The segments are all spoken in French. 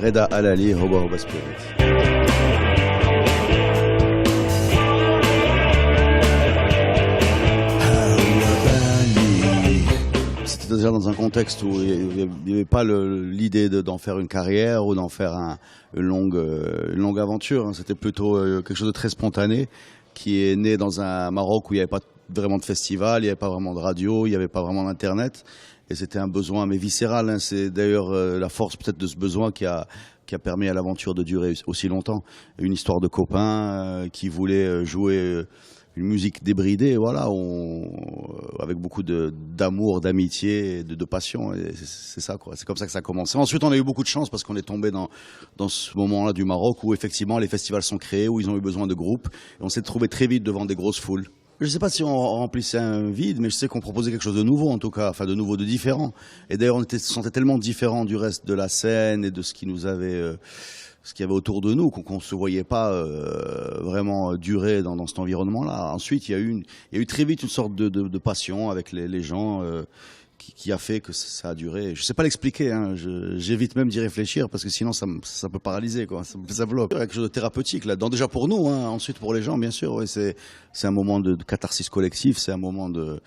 Reda Alali, Hoba Hoba Spirit. C'était déjà dans un contexte où il n'y avait pas l'idée d'en faire une carrière ou d'en faire une longue aventure. C'était plutôt quelque chose de très spontané qui est né dans un Maroc où il n'y avait pas vraiment de festival, il n'y avait pas vraiment de radio, il n'y avait pas vraiment d'internet. Et c'était un besoin, mais viscéral. Hein. C'est d'ailleurs la force peut-être de ce besoin qui a permis à l'aventure de durer aussi longtemps. Une histoire de copains qui voulaient jouer une musique débridée, voilà, avec beaucoup d'amour, d'amitié, de passion. Et c'est ça, quoi. C'est comme ça que ça a commencé. Ensuite, on a eu beaucoup de chance parce qu'on est tombé dans ce moment-là du Maroc où effectivement les festivals sont créés, où ils ont eu besoin de groupes. Et on s'est trouvé très vite devant des grosses foules. Je ne sais pas si on remplissait un vide, mais je sais qu'on proposait quelque chose de nouveau, en tout cas, enfin de nouveau, de différent. Et d'ailleurs, on se sentait tellement différents du reste de la scène et de ce qui nous avait, ce qu'il y avait autour de nous, qu'on ne se voyait pas vraiment durer dans cet environnement-là. Ensuite, il y a eu très vite une sorte de passion avec les gens qui a fait que ça a duré. Je ne sais pas l'expliquer, hein. J'évite même d'y réfléchir parce que sinon ça peut paralyser, quoi. Ça bloque. Il y a quelque chose de thérapeutique là-dedans, déjà pour nous, hein. Ensuite pour les gens, bien sûr. Ouais, c'est un moment de catharsis collectif, c'est un moment de...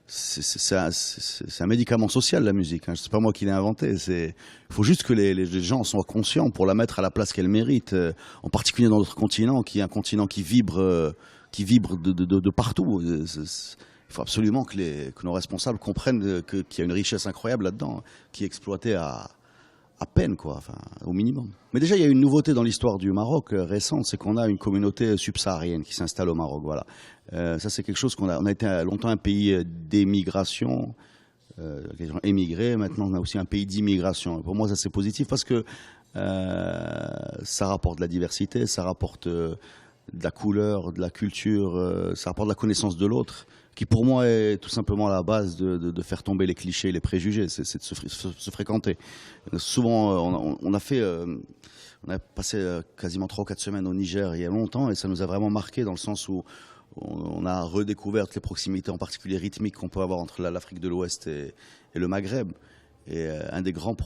C'est un médicament social, la musique. Hein. C'est pas moi qui l'ai inventé. Il faut juste que les gens soient conscients pour la mettre à la place qu'elle mérite, en particulier dans notre continent, qui est un continent qui vibre de partout. Il faut absolument que nos responsables comprennent qu'il y a une richesse incroyable là-dedans, qui est exploitée à peine, quoi, enfin, au minimum. Mais déjà, il y a une nouveauté dans l'histoire du Maroc récente, c'est qu'on a une communauté subsaharienne qui s'installe au Maroc. Voilà. Ça, c'est quelque chose qu'on a été longtemps un pays d'émigration, les gens émigrés. Maintenant, on a aussi un pays d'immigration. Pour moi, ça, c'est positif parce que ça rapporte de la diversité, ça rapporte de la couleur, de la culture, ça rapporte de la connaissance de l'autre, qui pour moi est tout simplement la base de faire tomber les clichés, les préjugés, c'est de se fréquenter. Souvent, on a passé quasiment 3 ou 4 semaines au Niger il y a longtemps et ça nous a vraiment marqué dans le sens où on a redécouvert les proximités, en particulier rythmiques, qu'on peut avoir entre l'Afrique de l'Ouest et le Maghreb. Et un des grands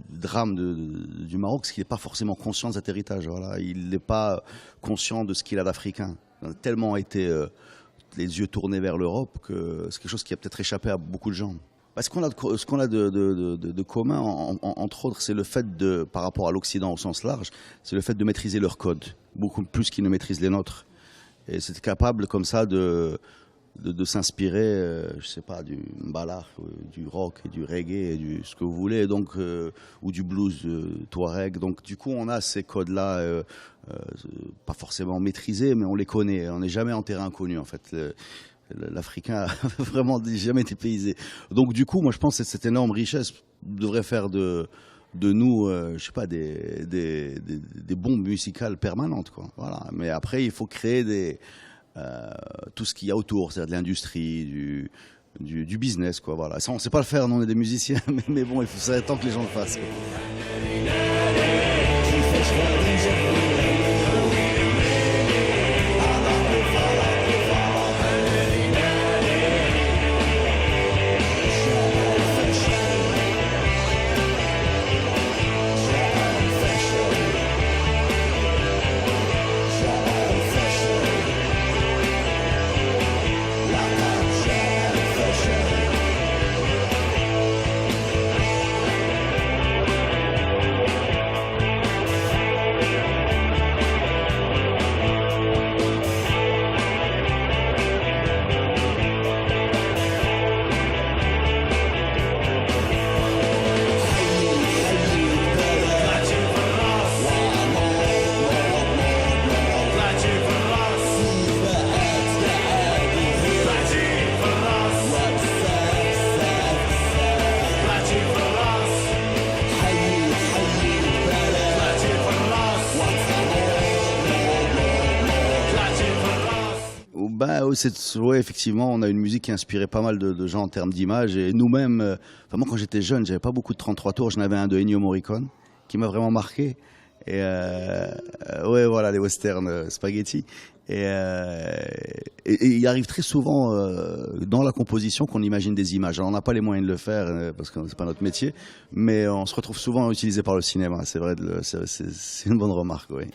drames du Maroc, c'est qu'il n'est pas forcément conscient de cet héritage. Voilà. Il n'est pas conscient de ce qu'il a d'africain. Il a tellement été les yeux tournés vers l'Europe que c'est quelque chose qui a peut-être échappé à beaucoup de gens. Ce qu'on a de commun, entre autres, c'est le fait par rapport à l'Occident au sens large, c'est le fait de maîtriser leurs codes, beaucoup plus qu'ils ne maîtrisent les nôtres. Et c'est capable comme ça de s'inspirer, je sais pas, du mbala, du rock, et du reggae, et ce que vous voulez, donc, ou du blues touareg. Donc du coup, on a ces codes-là, pas forcément maîtrisés, mais on les connaît. On n'est jamais en terrain inconnu, en fait. L'Africain a vraiment jamais été paysé. Donc du coup, moi je pense que cette énorme richesse devrait faire de nous, je sais pas, des bombes musicales permanentes, quoi. Voilà. Mais après, il faut créer tout ce qu'il y a autour, c'est-à-dire de l'industrie, du business, quoi. Voilà. Ça, on ne sait pas le faire, nous on est des musiciens, mais bon, il faut ça temps que les gens le fassent, quoi. Ouais, effectivement, on a une musique qui a inspiré pas mal de gens en termes d'image. Et nous-mêmes, moi quand j'étais jeune, j'avais pas beaucoup de 33 tours. J'en avais un de Ennio Morricone qui m'a vraiment marqué. Et ouais, voilà, les westerns spaghetti. Et il arrive très souvent dans la composition qu'on imagine des images. Alors, on n'a pas les moyens de le faire parce que c'est pas notre métier, mais on se retrouve souvent utilisé par le cinéma. C'est vrai, c'est une bonne remarque, oui.